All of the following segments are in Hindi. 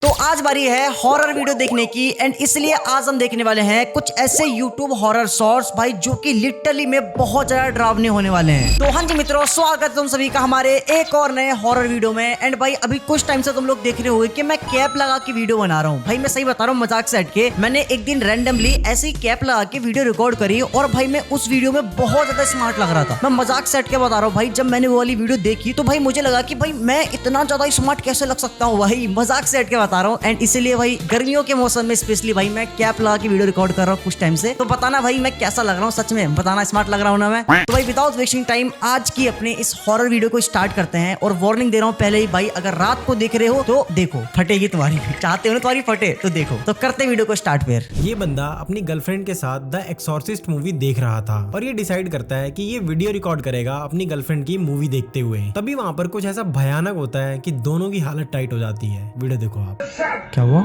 तो आज बारी है हॉरर वीडियो देखने की एंड इसलिए आज हम देखने वाले हैं कुछ ऐसे YouTube हॉरर शॉर्ट्स भाई जो कि लिटरली में बहुत ज्यादा डरावने होने वाले हैं। तो हाँ जी मित्रों, स्वागत है तुम सभी का हमारे एक और नए हॉरर वीडियो में। एंड भाई अभी कुछ टाइम से तुम लोग देख रहे होंगे कि मैं कैप लगा के वीडियो बना रहा हूँ। भाई मैं सही बता रहा हूँ, मजाक से हट के मैंने एक दिन रैंडमली ऐसे ही कैप लगा के वीडियो रिकॉर्ड करी और भाई मैं उस वीडियो में बहुत ज्यादा स्मार्ट लग रहा था। मैं मजाक से हट के बता रहा हूँ भाई, जब मैंने वो वाली वीडियो देखी तो भाई मुझे लगा कि भाई मैं इतना ज्यादा स्मार्ट कैसे लग सकता हूँ। भाई मजाक से हट के बता रहा हूँ। एंड इसलिए भाई गर्मियों के मौसम में स्पेशली भाई मैं कैप लगा के वीडियो रिकॉर्ड कर रहा हूँ कुछ टाइम से। तो बताना भाई मैं कैसा लग रहा हूँ, सच में बताना स्मार्ट लग रहा हूँ ना मैं। तो भाई विदाउट वेस्टिंग टाइम आज की अपने इस हॉरर वीडियो को स्टार्ट करते हैं। और वार्निंग दे रहा हूँ पहले ही भाई, अगर रात को देख रहे हो तो देखो फटेगी तुम्हारी, चाहते हो ना तुम्हारी फटे तो देखो। तो करते वीडियो को स्टार्ट। फिर ये बंदा अपनी गर्लफ्रेंड के साथ द एक्सॉर्सिस्ट मूवी देख रहा था और ये डिसाइड करता है कि ये वीडियो रिकॉर्ड करेगा अपनी गर्लफ्रेंड की मूवी देखते हुए। तभी वहाँ पर कुछ ऐसा भयानक होता है कि दोनों की हालत टाइट हो जाती है। वीडियो देखो आप। क्या हुआ?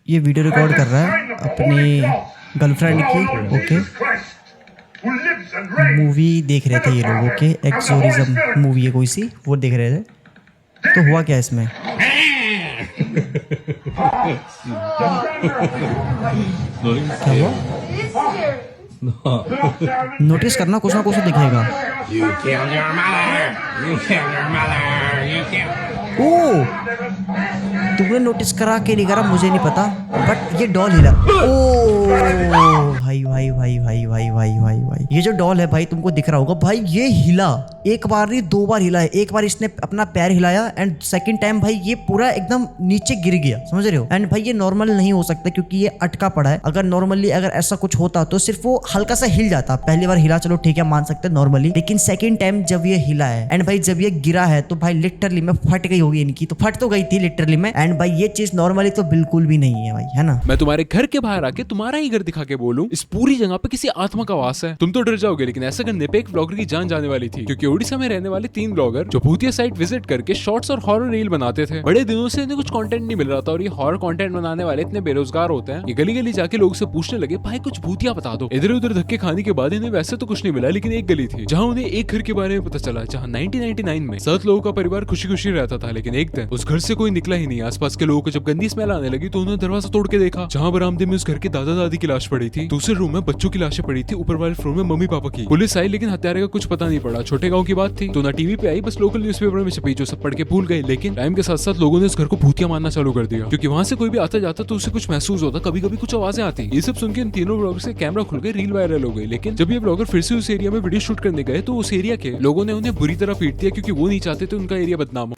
ये वीडियो रिकॉर्ड कर रहा है अपनी गर्लफ्रेंड की। ओके, मूवी देख रहे थे ये लोग। ओके, एक्सोरिज्म मूवी है कोई सी, वो देख रहे थे। तो हुआ क्या इसमें? क्या हुआ? नोटिस करना, कुछ ना कुछ तो दिखेगा। ओ, तुमने नोटिस करा कि नहीं करा मुझे नहीं पता, बट ये डॉल हिला। ओ भाई भाई भाई भाई भाई भाई भाई भाई, ये जो डॉल है भाई तुमको दिख रहा होगा भाई, ये हिला। एक बार नहीं दो बार हिला है। एक बार इसने अपना पैर हिलाया एंड सेकंड टाइम भाई ये पूरा एकदम नीचे गिर गया, समझ रहे हो। एंड भाई ये नॉर्मल नहीं हो सकता क्योंकि ये अटका पड़ा है। अगर नॉर्मली अगर ऐसा कुछ होता तो सिर्फ वो हल्का सा हिल जाता। पहली बार हिला चलो ठीक है, मान सकते हैं नॉर्मली, लेकिन सेकंड टाइम जब ये हिला है एंड भाई जब ये गिरा है तो भाई लिटरली में फट गई होगी इनकी। तो फट तो गई थी लिटरली में। एंड भाई ये चीज नॉर्मली तो बिल्कुल भी नहीं है भाई, है ना। मैं तुम्हारे घर के बाहर आके तुम्हारा ही घर दिखा के बोलूं इस पूरी जगह पे किसी आत्मा का वास है, तुम तो डर जाओगे। लेकिन ऐसा करने पे एक ब्लॉगर की जान जाने वाली थी, क्योंकि ओडिशा में रहने वाले 3 ब्लॉगर जो भूतिया साइट विजिट करके शॉर्ट्स और हॉरर रील बनाते थे। बड़े दिनों से इन्हें कुछ कंटेंट नहीं मिल रहा था और ये हॉरर कंटेंट बनाने वाले इतने बेरोजगार होते हैं, ये गली गली जाके लोग से पूछने लगे भाई कुछ भूतिया बता दो। इधर उधर धक्के खाने के बाद इन्हें वैसे तो कुछ नहीं मिला, लेकिन एक गली थी जहाँ उन्हें एक घर के बारे में पता चला जहाँ 1999 में 7 लोगों का परिवार खुशी खुशी रहता था। लेकिन एक दिन उस घर से कोई निकला ही नहीं। आसपास के लोगों को जब गंदी स्मेल आने लगी तो उन्होंने दरवाजा तोड़ के देखा, जहाँ बरामदे में उस घर के दादा दादी की लाश पड़ी थी। दूसरे रूम में बच्चों की लाशें पड़ी थी, ऊपर वाले फ्लोर में मम्मी पापा की। पुलिस आई लेकिन हत्यारे का कुछ पता नहीं पड़ा। छोटे गांव की बात थी तो ना टीवी पे आई, बस लोकल न्यूज़पेपर में छपी, जो सब पढ़ के भूल गए। लेकिन टाइम के साथ साथ लोगों ने इस घर को भूतिया मानना चालू कर दिया, क्योंकि वहां से कोई भी आता जाता तो उसे कुछ महसूस होता, कभी कभी कुछ आवाजें आती। ये सब सुनकर इन तीनों ब्लॉगर्स के कैमरा खुल गए, रील वायरल हो गई। लेकिन जब ये ब्लॉगर फिर से उस एरिया में वीडियो शूट करने गए तो उस एरिया के लोगों ने उन्हें बुरी तरह पीट दिया, क्योंकि वो नहीं चाहते थे उनका एरिया बदनाम हो।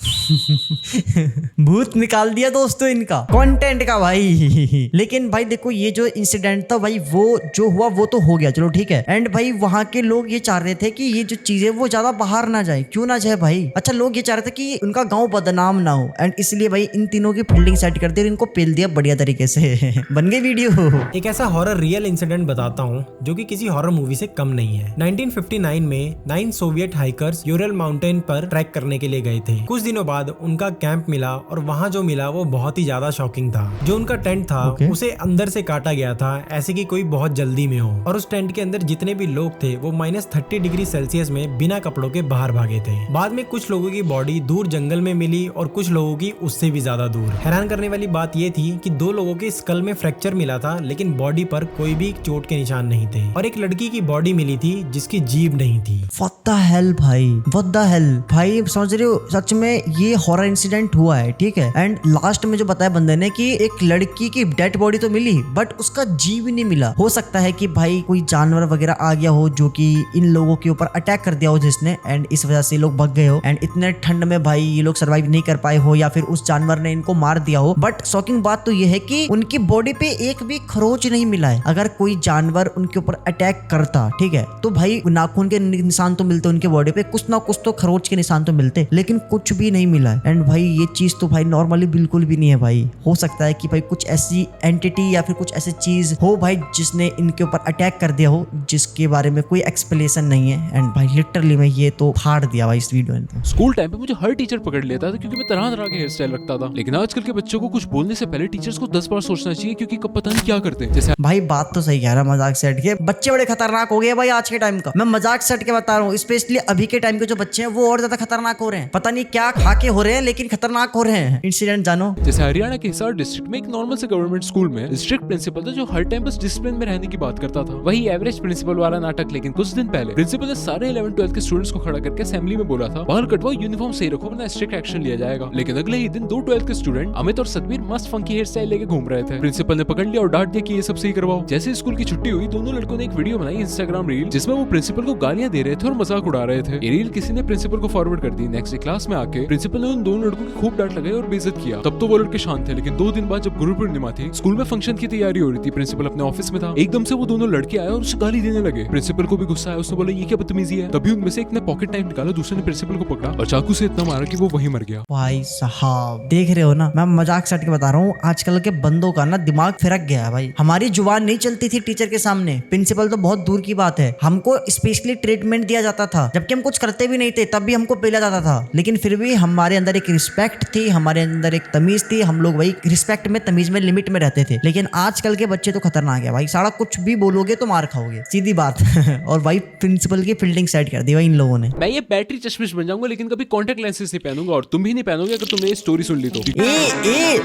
भूत निकाल दिया दोस्तों इनका कंटेंट का भाई। लेकिन भाई देखो ये जो इंसिडेंट था भाई, वो जो हुआ वो तो हो गया, चलो ठीक है। एंड भाई वहां के लोग ये चाह रहे थे कि ये जो चीजें वो ज्यादा बाहर ना जाए। क्यों ना जाए भाई? अच्छा, लोग ये चाह रहे थे कि उनका गांव बदनाम ना हो एंड इसलिए भाई इन तीनों की फील्डिंग सेट कर दी और इनको पेल दिया बढ़िया तरीके से। बन गई वीडियो। एक ऐसा हॉरर रियल इंसिडेंट बताता हूँ जो कि किसी हॉरर मूवी से कम नहीं है। 1959 में 9 सोवियत हाइकर्स यूरल माउंटेन पर ट्रैक करने के लिए गए थे। कुछ दिनों बाद उनका कैंप मिला और वहाँ जो मिला वो बहुत ही ज्यादा शॉकिंग था। जो उनका टेंट था उसे अंदर से काटा गया था, ऐसे कि कोई बहुत जल्दी में हो। और उस टेंट के अंदर जितने भी लोग थे वो -30 डिग्री सेल्सियस में बिना कपड़ों के बाहर भागे थे। बाद में कुछ लोगों की बॉडी दूर जंगल में मिली और कुछ लोगों की उससे भी ज्यादा दूर। हैरान करने वाली बात ये थी कि 2 लोगों के स्कल में फ्रैक्चर मिला था, लेकिन बॉडी पर कोई भी चोट के निशान नहीं थे। और एक लड़की की बॉडी मिली थी जिसकी जीभ नहीं थी। What the hell भाई, what the hell भाई, समझ रहे हो? सच में ये हॉरर इंसिडेंट हुआ है, ठीक है। एंड लास्ट में जो बताया बंदे ने कि एक लड़की की डेड बॉडी तो मिली बट उसका जीव नहीं मिला। हो सकता है कि भाई कोई जानवर वगैरह आ गया हो जो कि इन लोगों के ऊपर अटैक कर दिया हो जिसने, एंड इस वजह से लोग भाग गए हो। एंड इतने ठंड में भाई ये लोग सर्वाइव नहीं कर पाए हो या फिर उस जानवर ने इनको मार दिया हो। बट शॉकिंग बात तो ये है कि उनकी बॉडी पे एक भी खरोच नहीं मिला है। अगर कोई जानवर उनके ऊपर अटैक करता, ठीक है, तो भाई नाखून के निशान तो मिलते उनके बॉडी पे, कुछ ना कुछ तो खरोच के निशान तो मिलते, लेकिन कुछ भी नहीं मिला है। एंड भाई ये चीज तो भाई नॉर्मली बिल्कुल भी नहीं है भाई। हो सकता है कि भाई कुछ ऐसी एंटिटी या फिर कुछ ऐसी चीज हो भाई जिसने इनके ऊपर अटैक कर दिया हो, जिसके बारे में कोई एक्सप्लेनेशन नहीं है। एंड भाई लिटरली में ये तो फाड़ दिया भाई इस वीडियो ने। स्कूल टाइम पे मुझे हर टीचर पकड़ लेता था क्योंकि मैं तरह तरह के हेयर स्टाइल रखता था। लेकिन आजकल के बच्चों को कुछ बोलने से पहले टीचर्स को 10 बार सोचना चाहिए, क्योंकि कब पता नहीं क्या करते हैं। जैसे भाई बात तो सही कह रहा, मजाक से हट के बच्चे बड़े खतरनाक हो गए भाई आज के टाइम का। मैं मजाक से हट के बता रहा हूँ, स्पेशली अभी के टाइम के जो बच्चे हैं वो और ज्यादा खतरनाक हो रहे हैं। पता नहीं क्या खा के हो रहे हैं, लेकिन खतरनाक हो रहे हैं। इंसिडेंट जानो। जैसे हरियाणा के हिसार डिस्ट्रिक्ट में एक नॉर्मल से गवर्नमेंट स्कूल में स्ट्रिक्ट प्रिंसिपल था जो हर टाइम बस डिसिप्लिन में रहने की बात करता था। वही एवरेज प्रिंसिपल वाला नाटक। लेकिन कुछ दिन पहले प्रिंसिपल ने सारे 11th-12th के स्टूडेंट्स को खड़ा करके असेंबली में बोला था, बाल कटवाओ, यूनिफॉर्म सही रखो वरना स्ट्रिक्ट एक्शन लिया जाएगा। लेकिन अगले ही दिन 2 12th के स्टूडेंट अमित और सतवीर मस्त फंकी हेयर स्टाइल लेके घूम रहे थे। प्रिंसिपल ने पकड़ लिया और डांट दिया कि ये सब सही करवाओ। जैसे स्कूल की छुट्टी हुई, दोनों लड़कों ने एक वीडियो बनाई इंस्टाग्राम रील, जिसमें वो प्रिंसिपल को गालियां दे रहे थे और मजाक उड़ा रहे थे। ये रील किसी ने प्रिंसिपल को फॉरवर्ड कर दी। नेक्स्ट क्लास में आके प्रिंसिपल ने उन दोनों लड़कों की खूब डांट लगाई और बेइज्जत किया। तब तो वो लड़के शांत थे, लेकिन 2 दिन बाद जब गुरु पूर्णिमा थी, स्कूल में फंक्शन की तैयारी हो रही थी, प्रिंसिपल अपने ऑफिस में था, एकदम से वो दोनों लड़के आए और उसे गाली देने लगे। प्रिंसिपल को भी गुस्सा आया, उसने बोला ये क्या बदतमीजी है। तभी उनमें से एक ने पॉकेट नाइफ निकाला, दूसरे ने प्रिंसिपल को पकड़ा और चाकू से इतना मारा कि वो वहीं मर गया। भाई साहब देख रहे हो ना, मैं मजाक से हट के बता रहा हूँ, आजकल के बंदों का ना दिमाग फिरक गया है भाई। हमारी जुबान नहीं चलती थी टीचर के सामने, प्रिंसिपल तो बहुत दूर की बात है। हमको स्पेशली ट्रीटमेंट दिया जाता था, जबकि हम कुछ करते भी नहीं थे तब भी हमको पेला जाता था। लेकिन फिर भी हमारे अंदर एक रिस्पेक्ट थी, हमारे अंदर एक तमीज थी, हम लोग वही रिस्पेक्ट में, तमीज में, लिमिट में रहते थे। लेकिन आजकल के बच्चे तो खतरनाक है भाई, सारा कुछ भी बोलोगे तो मार खाओगे, सीधी बात। और भाई प्रिंसिपल की फील्डिंग सेट कर दी भाई इन लोगों ने। मैं ये बैटरी चश्मिश बन जाऊंगा, लेकिन कभी कॉन्टेक्ट लेंसेज नहीं पहनूंगा, और तुम भी नहीं पहनोगे अगर तुमने ये स्टोरी सुन ली तो। ए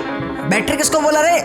बैटरी किसको बोला रे?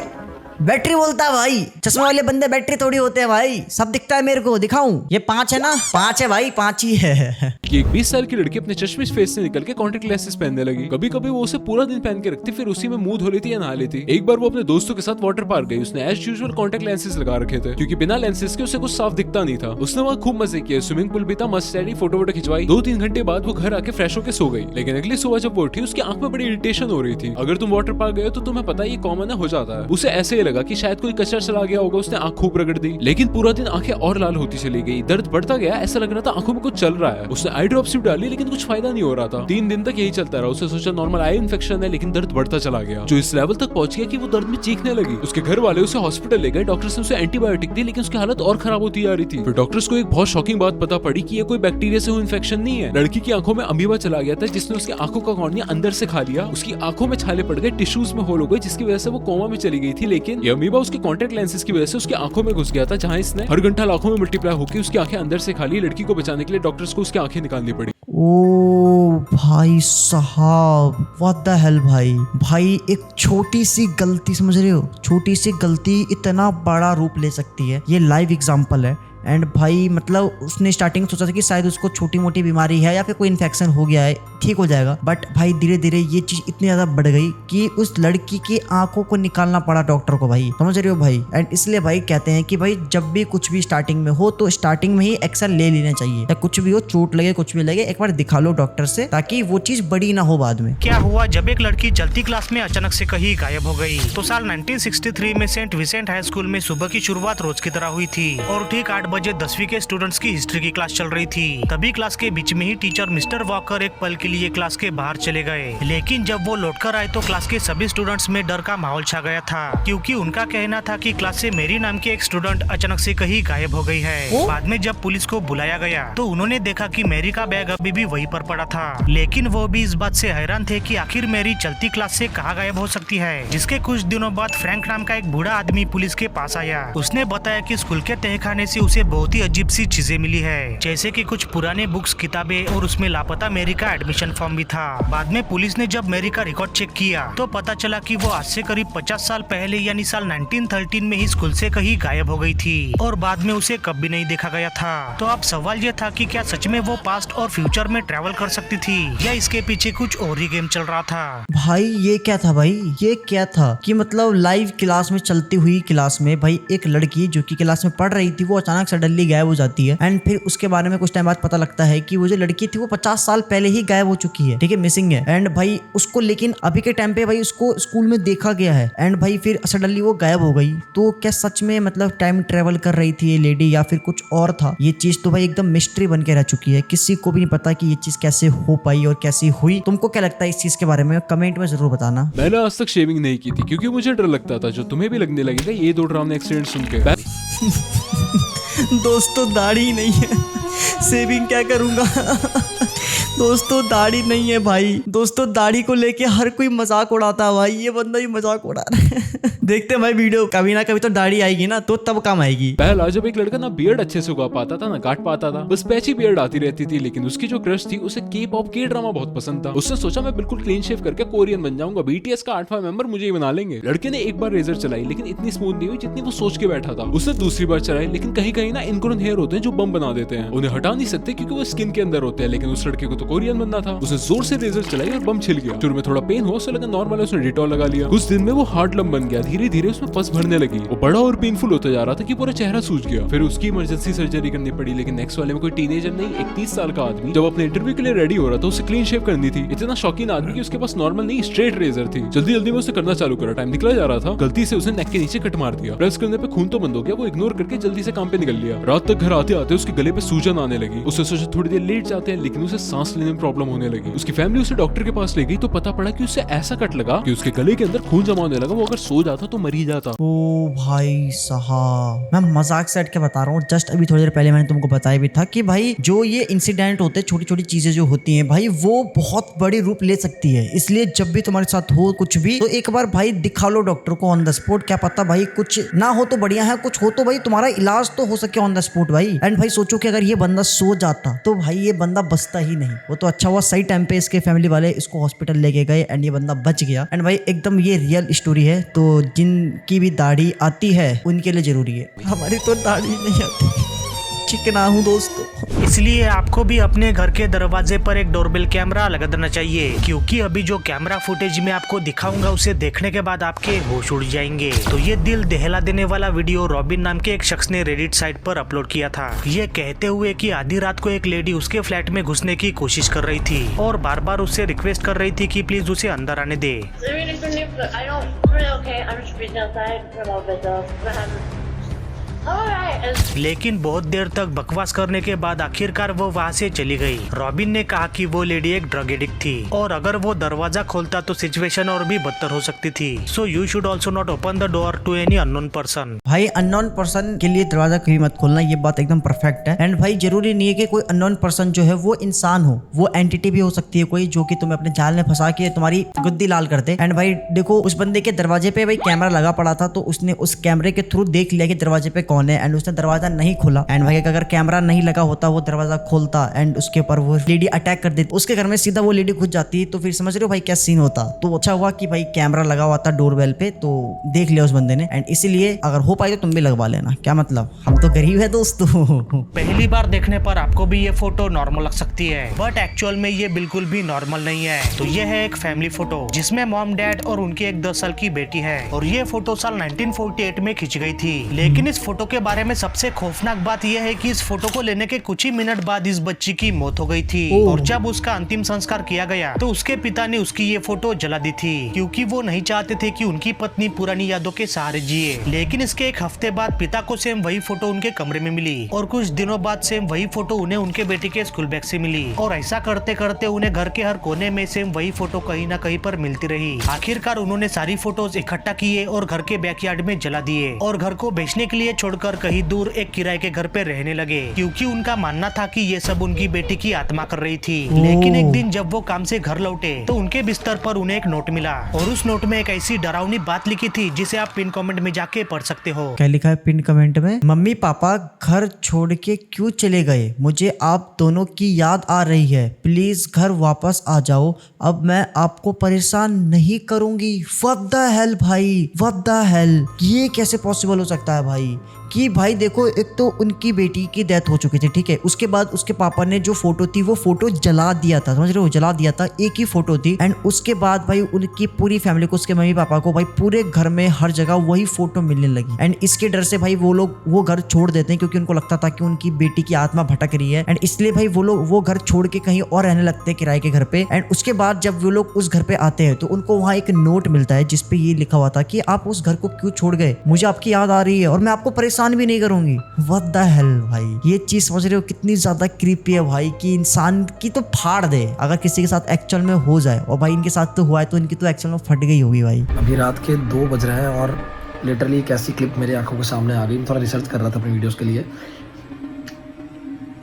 बैटरी बोलता है भाई, चश्मे वाले बंदे बैटरी थोड़ी होते हैं भाई, सब दिखता है मेरे को, दिखाऊं? ये 5 है ना, 5 है भाई, 5 ही है। कि एक 20 साल की लड़की अपने चश्मिश फेस से निकल के कॉन्टेक्ट लेंसेज पहनने लगी। कभी कभी वो उसे पूरा दिन पहन के रखती, फिर उसी में मुंह धो लेती या नहा लेती। एक बार वो अपने दोस्तों के साथ वाटर पार्क गई, उसने एज यूजुअल कॉन्टेक्ट लेंसेज लगा रखे थे, क्योंकि बिना लेंसेज के उसे कुछ साफ दिखता नहीं था। उसने वहाँ खूब मजे किए, स्विमिंग पूल भी था, मस्त स्टडी, फोटो वोटो खिंचवाई। 2-3 घंटे बाद वो घर आके फ्रेश होकर सो गई। लेकिन अगली सुबह जब वो उठी, उसकी आंख में बड़ी इरिटेशन हो रही थी। अगर तुम वाटर पार्क गए तो तुम्हें पता है ये कॉमन हो जाता है। उसे ऐसे ही लगा कि शायद कोई कचरा चला गया होगा, उसने आंख खूब रगड़ दी। लेकिन पूरा दिन आंखें और लाल होती चली गई, दर्द बढ़ता गया, ऐसा लग रहा था आंखों में कुछ चल रहा है। उसने आई ड्रॉप्स भी डाली, लेकिन कुछ फायदा नहीं हो रहा था। 3 दिन तक यही चलता रहा। उसने सोचा नॉर्मल आई इन्फेक्शन है, लेकिन दर्द बढ़ता चला गया, जो इस लेवल तक पहुंच गया कि वो दर्द में चीखने लगी। उसके घर वाले उसे हॉस्पिटल ले गए, डॉक्टर्स ने उसे एंटीबायोटिक दी, लेकिन उसकी हालत और खराब होती जा रही थी। फिर डॉक्टर्स को एक बहुत शॉकिंग बात पता पड़ी कि ये कोई बैक्टीरिया से हुई इन्फेक्शन नहीं है। लड़की की आंखों में अमीबा चला गया था, जिसने उसकी आंखों का कॉर्निया अंदर से खा लिया। उसकी आंखों में छाले पड़ गए, टिश्यूज में होल हो गए, जिसकी वजह से वो कोमा में चली गई थी। लेकिन ये अमीबा उसके कॉन्टेक्ट लेंसेज की वजह से उसकी आंखों में घुस गया था, जहां इसने हर घंटा लाखों में मल्टीप्लाई होकर उसकी आंखें अंदर से खा ली। लड़की को बचाने के लिए डॉक्टर्स को उसकी आंखें निकालनी पड़ी। ओ भाई साहब, व्हाट द हेल भाई एक छोटी सी गलती, समझ रहे हो, छोटी सी गलती इतना बड़ा रूप ले सकती है। ये लाइव एग्जांपल है। एंड भाई मतलब उसने स्टार्टिंग में सोचा था कि शायद उसको छोटी मोटी बीमारी है या फिर कोई इन्फेक्शन हो गया है, ठीक हो जाएगा। बट भाई धीरे धीरे ये चीज इतनी ज्यादा बढ़ गई कि उस लड़की की आंखों को निकालना पड़ा डॉक्टर को भाई, समझ रहे हो भाई। एंड इसलिए भाई कहते हैं कि भाई जब भी कुछ भी स्टार्टिंग में हो तो स्टार्टिंग में ही एक्शन ले लेना चाहिए, या कुछ भी हो, चोट लगे कुछ भी लगे, एक बार दिखा लो डॉक्टर से, ताकि वो चीज बड़ी ना हो बाद में। क्या हुआ जब एक लड़की चलती क्लास में अचानक से कहीं गायब हो गई। तो साल 1963 में सेंट विसेंट हाई स्कूल में सुबह की शुरुआत रोज की तरह हुई थी और ठीक 8 बजे 10वीं के स्टूडेंट्स की हिस्ट्री की क्लास चल रही थी। तभी क्लास के बीच में ही टीचर मिस्टर वॉकर एक पल के लिए क्लास के बाहर चले गए। लेकिन जब वो लौटकर आए तो क्लास के सभी स्टूडेंट्स में डर का माहौल छा गया था, क्योंकि उनका कहना था कि क्लास से मेरी नाम की एक स्टूडेंट अचानक से कहीं गायब हो गई है। बाद में जब पुलिस को बुलाया गया तो उन्होंने देखा कि मैरी का बैग अभी भी वहीं पर पड़ा था। लेकिन वो भी इस बात से हैरान थे कि आखिर मैरी चलती क्लास से कहाँ गायब हो सकती है। जिसके कुछ दिनों बाद फ्रैंक नाम का एक बूढ़ा आदमी पुलिस के पास आया। उसने बताया कि स्कूल के तहखाने से उसे बहुत ही अजीब सी चीजें मिली है, जैसे कि कुछ पुराने बुक्स, किताबें और उसमें लापता मैरी का एडमिशन फॉर्म भी था। बाद में पुलिस ने जब मैरी का रिकॉर्ड चेक किया तो पता चला कि वो आज से करीब 50 साल पहले यानी साल 1913 में ही स्कूल से कहीं गायब हो गई थी और बाद में उसे कभी नहीं देखा गया था। तो अब सवाल ये था कि क्या सच में वो पास्ट और फ्यूचर में ट्रैवल कर सकती थी या इसके पीछे कुछ और ही गेम चल रहा था। भाई ये क्या था भाई, ये क्या था कि मतलब लाइव क्लास में, चलती हुई क्लास में भाई एक लड़की जो कि क्लास में पढ़ रही थी वो अचानक अचानक सडनली गायब हो जाती है। एंड फिर उसके बारे में कुछ टाइम बाद पता लगता है कि वो जो लड़की थी वो 50 साल पहले ही गायब हो चुकी है, ठीक है, मिसिंग है। एंड भाई उसको लेकिन अभी के टाइम पे भाई उसको स्कूल में देखा गया है एंड भाई फिर सडनली वो गायब हो गई। तो क्या सच में मतलब टाइम ट्रेवल कर रही थी ये लेडी या फिर कुछ और था? ये चीज तो भाई एकदम मिस्ट्री बन के रह चुकी है, किसी को भी नहीं पता कि ये चीज कैसे हो पाई और कैसे हुई। तुमको क्या लगता है इस चीज के बारे में? कमेंट में जरूर बताना। मैंने आज तक शेविंग नहीं की थी क्योंकि मुझे डर लगता था, जो तुम्हें भी लगने लगेगा ये दो ड्रामे एक्सीडेंट सुन के। दोस्तों दाढ़ी नहीं है, सेविंग क्या करूंगा। दोस्तों दाढ़ी नहीं है भाई। दोस्तों दाढ़ी को लेके हर कोई मजाक उड़ाता है भाई, ये बंदा ही मजाक उड़ा रहा है। देखते हैं भाई वीडियो, कभी ना कभी तो दाढ़ी आएगी ना, तो तब काम आएगी। पहला जब एक लड़का ना बियर्ड अच्छे से उगा पाता था ना काट पाता था, बस पैची बियर्ड आती रहती थी। लेकिन उसकी जो क्रश थी उसे के पॉप के ड्रामा बहुत पसंद था। उसने सोचा मैं बिल्कुल क्लीन शेव करके कोरियन बन जाऊंगा, बीटीएस का 8वां मेंबर मुझे ही बना लेंगे। लड़के ने एक बार रेजर चलाई लेकिन इतनी स्मूथ नहीं हुई जितनी वो सोच के बैठा था। उसने दूसरी बार चलाई लेकिन कहीं कहीं ना इनकोरन हेयर होते हैं जो बम बना देते हैं, उन्हें हटा नहीं सकते क्योंकि वो स्किन के अंदर होते हैं। लेकिन उस लड़के को तो कोरियन बनना था। उसने जोर से रेजर चलाई और बम छिल गया। शुरू में थोड़ा पेन हुआ, उसे लगा नॉर्मल है, उसने डिटॉल लगा लिया। कुछ दिन में वो हार्ड लम बन गया, धीरे धीरे उसमें पस भरने लगी। वो बड़ा और पेनफुल होता जा रहा था कि पूरा चेहरा सूज गया। फिर उसकी इमरजेंसी सर्जरी करनी पड़ी। लेकिन नेक्स्ट वाले में कोई टीनेजर नहीं, एक 30 साल का आदमी जब अपने इंटरव्यू के लिए रेडी हो रहा था, उसे क्लीन शेव करनी थी। इतना शौकीन आदमी कि उसके पास नॉर्मल नहीं स्ट्रेट रेजर थी। जल्दी जल्दी में उसे करना चालू करा, टाइम निकला जा रहा था। गलती से उसने नेक के नीचे कट मार दिया। प्रेस करने पे खून तो बंद हो गया, वो इग्नोर करके जल्दी से काम पे निकल लिया। रात तक घर आते आते उसके गले पे सूजन आने लगी। उसे सोचा थोड़ी देर लेट जाते हैं, लेकिन उसे सांस लेने में प्रॉब्लम होने लगी। उसकी फैमिली उसे डॉक्टर के पास ले गई तो पता पड़ा कि उसे ऐसा कट लगा कि उसके गले के अंदर खून जमा होने लगा। वो अगर सो जाता तो मर ही जाता। ओ भाई साहब, मैं मजाक से हट के बता रहा हूँ। जस्ट अभी थोड़ी देर पहले मैंने तुमको बताया भी था कि भाई जो ये इंसिडेंट होते हैं, छोटी छोटी चीजें जो होती हैं भाई, वो बहुत बड़ी रूप ले सकती है। इसलिए जब भी तुम्हारे साथ हो कुछ भी तो एक बार भाई दिखा लो डॉक्टर को ऑन द स्पॉट। क्या पता भाई कुछ ना हो तो बढ़िया है, कुछ हो तो भाई तुम्हारा इलाज तो हो सके ऑन द स्पॉट भाई। एंड भाई सोचो कि अगर ये बंदा सो जाता तो भाई ये बंदा बचता ही नहीं। वो तो अच्छा हुआ सही टाइम पे इसके फैमिली वाले इसको हॉस्पिटल लेके गए एंड ये बंदा बच गया। एंड भाई एकदम ये रियल स्टोरी है, तो जिनकी भी दाढ़ी आती है उनके लिए जरूरी है। हमारी तो दाढ़ी नहीं आती, चिकना हूँ दोस्तों। इसलिए आपको भी अपने घर के दरवाजे पर एक डोरबेल कैमरा लगा देना चाहिए, क्योंकि अभी जो कैमरा फुटेज में आपको दिखाऊंगा उसे देखने के बाद आपके होश उड़ जाएंगे। तो ये दिल दहला देने वाला वीडियो रॉबिन नाम के एक शख्स ने रेडिट साइट पर अपलोड किया था, ये कहते हुए कि आधी रात को एक लेडी उसके फ्लैट में घुसने की कोशिश कर रही थी और बार बार उससे रिक्वेस्ट कर रही थी कि प्लीज उसे अंदर आने दे। लेकिन बहुत देर तक बकवास करने के बाद आखिरकार वो वहाँ से चली गई। रॉबिन ने कहा कि वो लेडी एक ड्रग एडिक्ट थी और अगर वो दरवाजा खोलता तो सिचुएशन और भी बदतर हो सकती थी। So you should also not open the door to any unknown person. भाई अननोन पर्सन के लिए दरवाजा कभी मत खोलना, ये बात एकदम परफेक्ट है। एंड भाई जरूरी नहीं है कि कोई अननोन पर्सन जो है वो इंसान हो, वो एंटिटी भी हो सकती है कोई, जो कि तुम्हें अपने जाल में फंसा के तुम्हारी गुद्दी लाल कर दे। एंड भाई देखो उस बंदे के दरवाजे पे भाई कैमरा लगा पड़ा था, तो उसने उस कैमरे के थ्रू देख लिया कि दरवाजे पे कौन है एंड उसने दरवाजा नहीं खोला। एंड भाई अगर कैमरा नहीं लगा होता वो दरवाजा खोलता एंड उसके ऊपर वो लेडी अटैक कर देती, उसके घर में सीधा वो लेडी घुस जाती, तो फिर समझ रहे हो भाई क्या सीन होता। तो अच्छा हुआ कि भाई कैमरा लगा हुआ था डोरबेल पे, तो देख लिया उस बंदे ने। एंड इसीलिए अगर हो पाए तो तुम भी लगवा लेना, क्या मतलब, हम तो गरीब है दोस्तों। पहली बार देखने पर आपको भी ये फोटो नॉर्मल लग सकती है, बट एक्चुअल में ये बिल्कुल भी नॉर्मल नहीं है। तो ये है एक फैमिली फोटो जिसमें मॉम डैड और उनकी एक 10 साल की बेटी है, और ये फोटो साल 1948 में खींची गई थी। लेकिन इस फोटो के बारे में सबसे खौफनाक बात यह है कि इस फोटो को लेने के कुछ ही मिनट बाद इस बच्ची की मौत हो गई थी, और जब उसका अंतिम संस्कार किया गया तो उसके पिता ने उसकी ये फोटो जला दी थी, क्योंकि वो नहीं चाहते थे कि उनकी पत्नी पुरानी यादों के सहारे जिए। लेकिन इसके एक हफ्ते बाद पिता को सेम वही फोटो उनके कमरे में मिली, और कुछ दिनों बाद सेम वही फोटो उन्हें उनके बेटी के स्कूल बैग से मिली, और ऐसा करते करते उन्हें घर के हर कोने में सेम वही फोटो कहीं ना कहीं पर मिलती रही। आखिरकार उन्होंने सारी फोटोज इकट्ठा किए और घर के बैकयार्ड में जला दिए, और घर को बेचने के लिए छोड़कर कहीं दूर एक किराए के घर पे रहने लगे, क्योंकि उनका मानना था कि ये सब उनकी बेटी की आत्मा कर रही थी। लेकिन एक दिन जब वो काम से घर लौटे तो उनके बिस्तर पर उन्हें एक नोट मिला, और उस नोट में एक ऐसी डरावनी बात लिखी थी जिसे आप पिन कमेंट में जाके पढ़ सकते हो। क्या लिखा है पिन कमेंट में? मम्मी पापा घर छोड़ के क्यों चले गए? मुझे आप दोनों की याद आ रही है, प्लीज घर वापस आ जाओ, अब मैं आपको परेशान नहीं करूंगी। व्हाट द हेल भाई, व्हाट द हेल, ये कैसे पॉसिबल हो सकता है भाई? कि भाई देखो, एक तो उनकी बेटी की डेथ हो चुकी थी, ठीक है, उसके बाद उसके पापा ने जो फोटो थी वो फोटो जला दिया था, समझ रहे हो, जला दिया था, एक ही फोटो थी। एंड उसके बाद भाई उनकी पूरी फैमिली को, उसके मम्मी पापा को भाई पूरे घर में हर जगह वही फोटो मिलने लगी। एंड इसके डर से भाई वो लोग वो घर छोड़ देते हैं, क्योंकि उनको लगता था कि उनकी बेटी की आत्मा भटक रही है। एंड इसलिए भाई वो लोग वो घर छोड़ के कहीं और रहने लगते हैं, किराए के घर पे। एंड उसके बाद जब वो लोग उस घर पे आते हैं तो उनको वहाँ एक नोट मिलता है जिसपे ये लिखा हुआ था कि आप उस घर को क्यों छोड़ गए, मुझे आपकी याद आ रही है और मैं आपको परेशान भी नहीं करूंगी। व्हाट द हेल भाई, ये चीज समझ रहे हो कितनी ज्यादा क्रीपी है भाई, कि इंसान की तो फाड़ दे अगर किसी के साथ एक्चुअल में हो जाए। और भाई इनके साथ तो हुआ है, तो इनकी तो एक्चुअल में फट गई होगी भाई। अभी रात के 2 बज रहे हैं और लिटरली एक ऐसी क्लिप मेरी आंखों के सामने आ गई। मैं थोड़ा रिसर्च कर रहा था अपनी वीडियोस के लिए,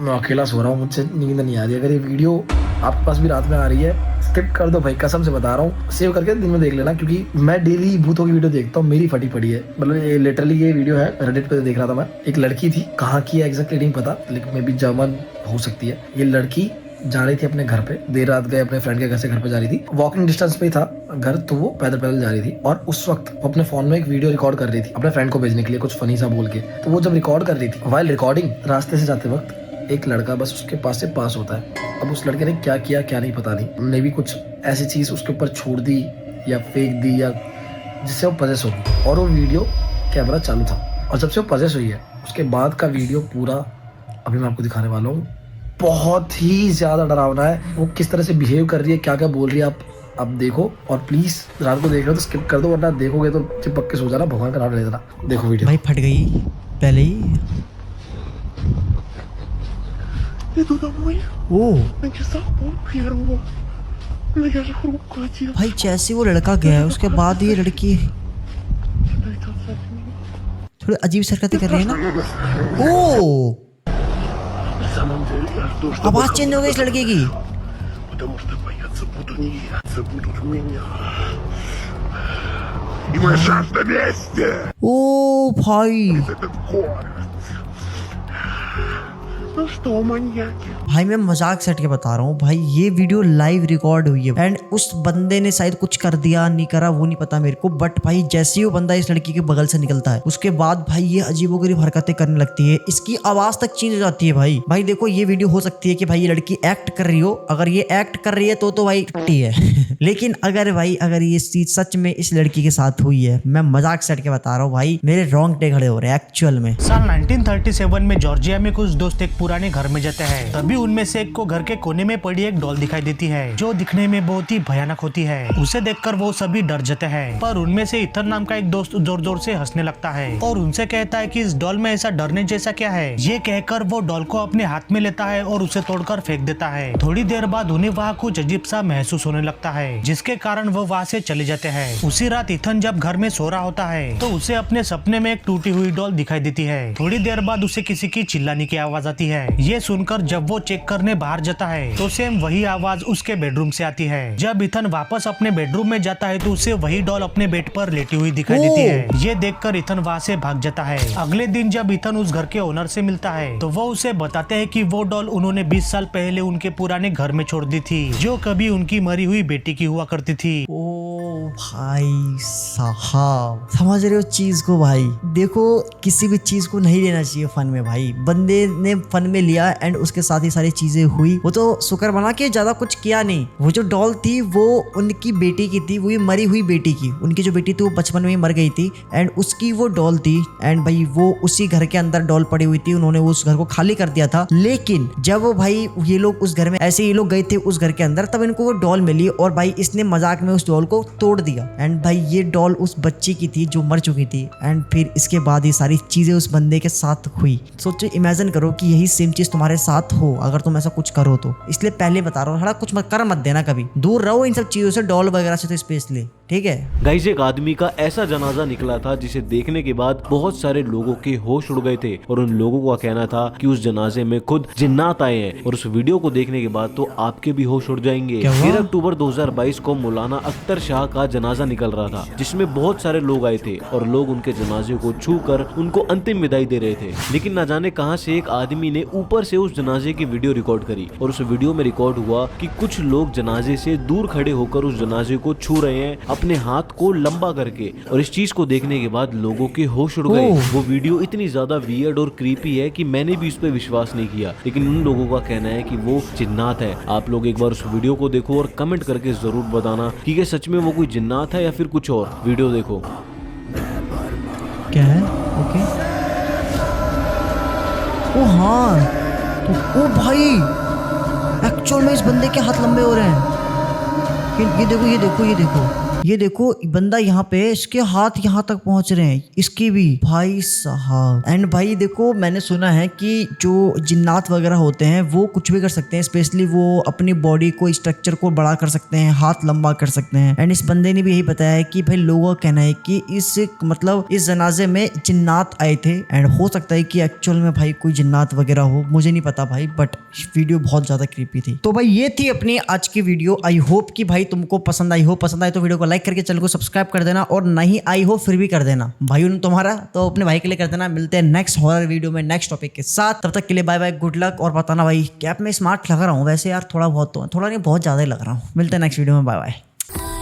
मैं अकेला सो रहा हूँ, मुझसे नींद नहीं आ रही। अगर ये वीडियो आपके पास भी रात में आ रही है, स्किप कर दो भाई, कसम से बता रहा हूँ, सेव करके दिन में देख लेना, क्योंकि मैं डेली भूतों की वीडियो देखता हूँ, मेरी फटी पड़ी है। मतलब ये लिटरली ये वीडियो है, रेडिट पे देख रहा था मैं। एक लड़की थी, कहाँ की है एग्जैक्टली नहीं पता, लेकिन मे बी जर्मन हो सकती है। ये लड़की जा रही थी अपने घर पे, देर रात गए अपने फ्रेंड के घर से घर पे जा रही थी, वॉकिंग डिस्टेंस पे ही था घर, तो वो पैदल पैदल जा रही थी। और उस वक्त वो अपने फोन में एक वीडियो रिकॉर्ड कर रही थी अपने फ्रेंड को भेजने के लिए, कुछ फनी सा बोल के। तो वो जब रिकॉर्ड कर रही थी, वाइल रिकॉर्डिंग, रास्ते से जाते वक्त एक लड़का बस उसके पास से पास होता है। अब उस लड़के ने क्या किया क्या नहीं पता नहीं, मे भी कुछ ऐसी चीज उसके ऊपर छोड़ दी या फेंक दी, या जिससे वो पजेस होगी। और वो वीडियो कैमरा चालू था, और जब से वो पजेस हुई है उसके बाद का वीडियो पूरा अभी मैं आपको दिखाने वाला हूँ। बहुत ही ज्यादा डरावना है, वो किस तरह से बिहेव कर रही है, क्या क्या बोल रही है, आप देखो। और प्लीज रात को देख रहे हो तो स्किप कर दो, वरना देखोगे तो चिपक के सो जाना, भगवान का नाम ले देना। देखो वीडियो। भाई फट गई पहले ही। ओ भाई जैसे वो लड़का गया है उसके बाद ये लड़की थोड़ी अजीब हरकतें कर रही है ना। ओ आवाज चेंज हो गई इस लड़के की। ओ भाई भाई मैं मजाक सेट के बता रहा हूँ भाई, ये वीडियो लाइव रिकॉर्ड हुई है। एंड उस बंदे ने शायद कुछ कर दिया नहीं करा वो नहीं पता मेरे को, बट भाई जैसे ही वो बंदा इस लड़की के बगल से निकलता है उसके बाद भाई ये अजीबोगरीब हरकतें करने लगती है, इसकी आवाज तक चेंज हो जाती है। भाई देखो ये वीडियो हो सकती है कि भाई ये लड़की एक्ट कर रही हो, अगर ये एक्ट कर रही है तो भाई टट्टी है लेकिन अगर ये चीज सच में इस लड़की के साथ हुई है, मैं मजाक सेट के बता रहा हूँ भाई, मेरे रोंगटे खड़े हो रहे हैं एक्चुअल में। साल 1937 में जॉर्जिया में कुछ दोस्त एक पुराने घर में जाते हैं, तभी उनमें से एक को घर के कोने में पड़ी एक डॉल दिखाई देती है जो दिखने में बहुत ही भयानक होती है। उसे देखकर वो सभी डर जाते हैं, पर उनमें से इथन नाम का एक दोस्त जोर जोर से हंसने लगता है और उनसे कहता है कि इस डॉल में ऐसा डरने जैसा क्या है। ये कहकर वो डॉल को अपने हाथ में लेता है और उसे तोड़कर फेंक देता है। थोड़ी देर बाद उन्हें वहाँ कुछ अजीब सा महसूस होने लगता है, जिसके कारण वो वहाँ से चले जाते हैं। उसी रात इथन जब घर में सो रहा होता है तो उसे अपने सपने में एक टूटी हुई डॉल दिखाई देती है। थोड़ी देर बाद उसे किसी की चिल्लाने की आवाज आती है। ये सुनकर जब वो चेक करने बाहर जाता है तो सेम वही आवाज उसके बेडरूम से आती है। जब इथन वापस अपने बेडरूम में जाता है तो उसे वही डॉल अपने बेड पर लेटी हुई दिखाई देती है। ये देखकर इथन वहाँ से भाग जाता है। अगले दिन जब इथन उस घर के ओनर से मिलता है तो वो उसे बताते हैं कि वो डॉल उन्होंने 20 साल पहले उनके पुराने घर में छोड़ दी थी, जो कभी उनकी मरी हुई बेटी की हुआ करती थी। ओ भाई साहब, समझ रहे हो चीज को भाई। देखो किसी भी चीज को नहीं लेना चाहिए फन में भाई, बंदे ने फन में लिया एंड उसके साथ ही सारी चीजें हुई। वो तो शुक्र बना के ज्यादा कुछ किया नहीं। वो जो डॉल थी वो उनकी बेटी की थी, वो मरी हुई बेटी की, उनकी जो बेटी थी वो बचपन में ही मर गई थी एंड उसकी वो डॉल थी। एंड भाई वो उसी घर के अंदर डॉल पड़ी हुई थी, उन्होंने उस घर को खाली कर दिया था। लेकिन जब वो भाई ये लोग उस घर में ऐसे ये लोग गए थे उस घर के अंदर, तब इनको वो डॉल मिली और भाई इसने मजाक में उस डॉल को तोड़ दिया। एंड भाई ये डॉल उस बच्ची की थी जो मर चुकी थी। एंड फिर इसके बाद ये सारी चीजें उस बंदे के साथ हुई। सोचो, इमेजिन करो कि यही सेम चीज तुम्हारे साथ हो अगर तुम ऐसा कुछ करो तो। इसलिए पहले बता रहा हूँ, थोड़ा कुछ मत देना, कभी दूर रहो इन सब चीजों से, डॉल वगैरह से तो स्पेशली, ठीक है। गाइस, एक आदमी का ऐसा जनाजा निकला था जिसे देखने के बाद बहुत सारे लोगों के होश उड़ गए थे और उन लोगों का कहना था कि उस जनाजे में खुद जिन्नात आए हैं और उस वीडियो को देखने के बाद तो आपके भी होश उड़ जाएंगे। 13 अक्टूबर 2022 को मौलाना अख्तर शाह का जनाजा निकल रहा था, जिसमें बहुत सारे लोग आए थे और लोग उनके जनाजे को छू कर उनको अंतिम विदाई दे रहे थे। लेकिन न जाने कहां से एक आदमी ने ऊपर से उस जनाजे की वीडियो रिकॉर्ड करी और उस वीडियो में रिकॉर्ड हुआ कि कुछ लोग जनाजे से दूर खड़े होकर उस जनाजे को छू रहे हैं, अपने हाथ को लंबा करके, और इस चीज को देखने के बाद लोगों के होश उड़ गए। वो वीडियो इतनी ज्यादा वियर्ड और क्रीपी है कि मैंने भी उस पर विश्वास नहीं किया, लेकिन उन लोगों का कहना है कि वो जिन्नात है। आप लोग एक बार उस वीडियो को देखो और कमेंट करके जरूर बताना कि क्या सच में वो कोई जिन्नात है या फिर कुछ और। वीडियो देखो। क्या है? ओके। ओ हाँ, तो ओ भाई एक्चुअल में इस बंदे के हाथ लंबे हो रहे हैं। ये देखो ये देखो ये देखो ये देखो, बंदा यहाँ पे, इसके हाथ यहाँ तक पहुंच रहे हैं, इसकी भी। भाई साहब। एंड भाई देखो, मैंने सुना है कि जो जिन्नात वगैरह होते हैं वो कुछ भी कर सकते हैं, स्पेशली वो अपनी बॉडी को, स्ट्रक्चर को बड़ा कर सकते हैं, हाथ लंबा कर सकते हैं। एंड इस बंदे ने भी यही बताया है कि भाई लोगों का कहना है कि इस जनाजे में जिन्नात आए थे। एंड हो सकता है कि एक्चुअल में भाई कोई जिन्नात वगैरह हो, मुझे नहीं पता भाई, बट वीडियो बहुत ज्यादा क्रीपी थी। तो भाई ये थी अपनी आज की वीडियो। आई होप कि भाई तुमको पसंद आई हो। पसंद आए तो वीडियो को लाइक करके चैनल को सब्सक्राइब कर देना, और नहीं आई हो फिर भी कर देना। भाई उन तुम्हारा तो अपने भाई के लिए कर देना। मिलते हैं नेक्स्ट हॉरर वीडियो में नेक्स्ट टॉपिक के साथ। तब तक के लिए बाय बाय, गुड लक। और बताना भाई कैप में स्मार्ट लग रहा हूँ वैसे यार, थोड़ा बहुत तो, थोड़ा नहीं बहुत ज्यादा ही लग रहा हूँ। मिलते हैं नेक्स्ट वीडियो में, बाय बाय।